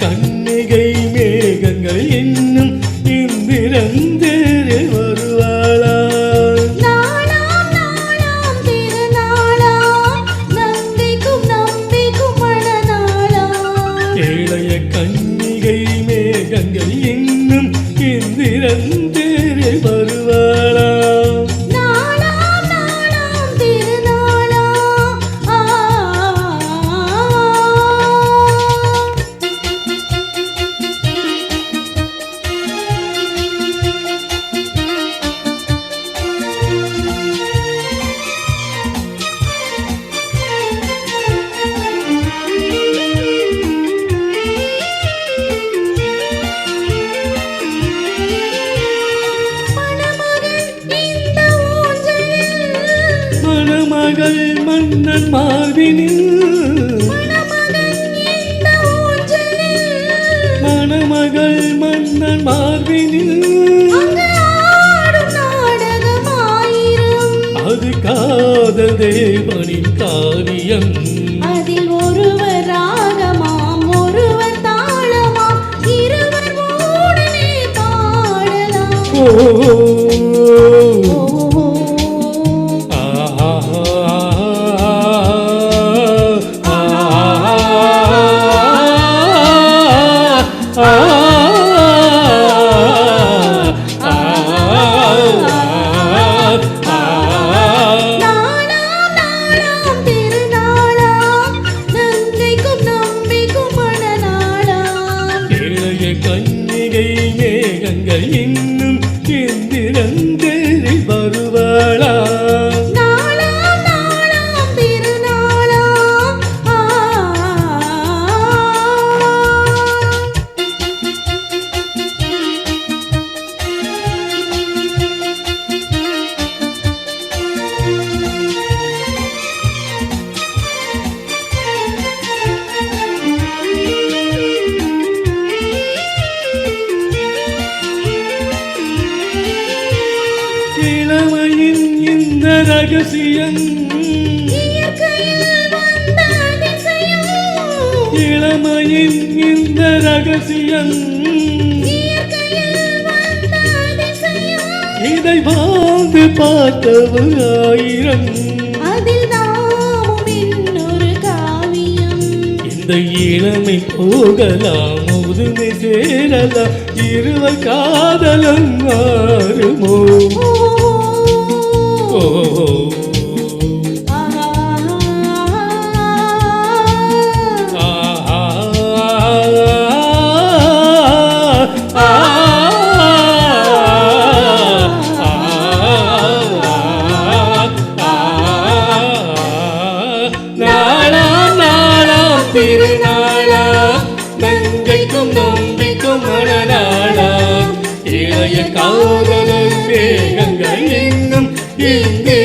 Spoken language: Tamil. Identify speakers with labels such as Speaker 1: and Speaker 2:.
Speaker 1: கன்னிகை மேகங்கள் இன்னும் இந்திரந்தேரில் வருவாளா?
Speaker 2: நாளாம் நாளாம் திருநாளா, நம்பிக்கும் நம்பிக்கும் மணநாளா.
Speaker 1: இளைய கன்னிகை மேகங்கள் இன்னும் இந்திரந்தேரில் வருவாளா?
Speaker 2: நாளாம் நாளாம் திருநாளா.
Speaker 1: மணமகள் மன்னன் மார்பினில், மணமகள் மன்னன் மார்பினில், அது காதல் தேவனின் காரியம்.
Speaker 2: அதில் ஒருவர் ராகமாம், ஒருவர் தாளமாம், இருவர் உடனே பாடலாம்.
Speaker 1: கன்னிகை மேகங்கள் இன்னும் எந்திரந்தேரில் வருவாளா?
Speaker 2: நாளாம் நாளாம் திருநாளா.
Speaker 1: இளமையின் இந்த ரகசியம், இளமையின் இந்த ரகசியம், இதை வாழ்ந்து பார்த்தவர் ஆயிரம்.
Speaker 2: அதில் நாமும் இன்னொரு காவியம்.
Speaker 1: இந்த இளமை போகலாம், முதுமை சேரலாம், இருவர் காதலம் மாறுமோ? நாளாம் நாளாம் திருநாளா, நங்கைக்கும் நம்பிக்கும் மணநாளா. இளைய காதலர் மேகங்கள் இன்னும் இங்கு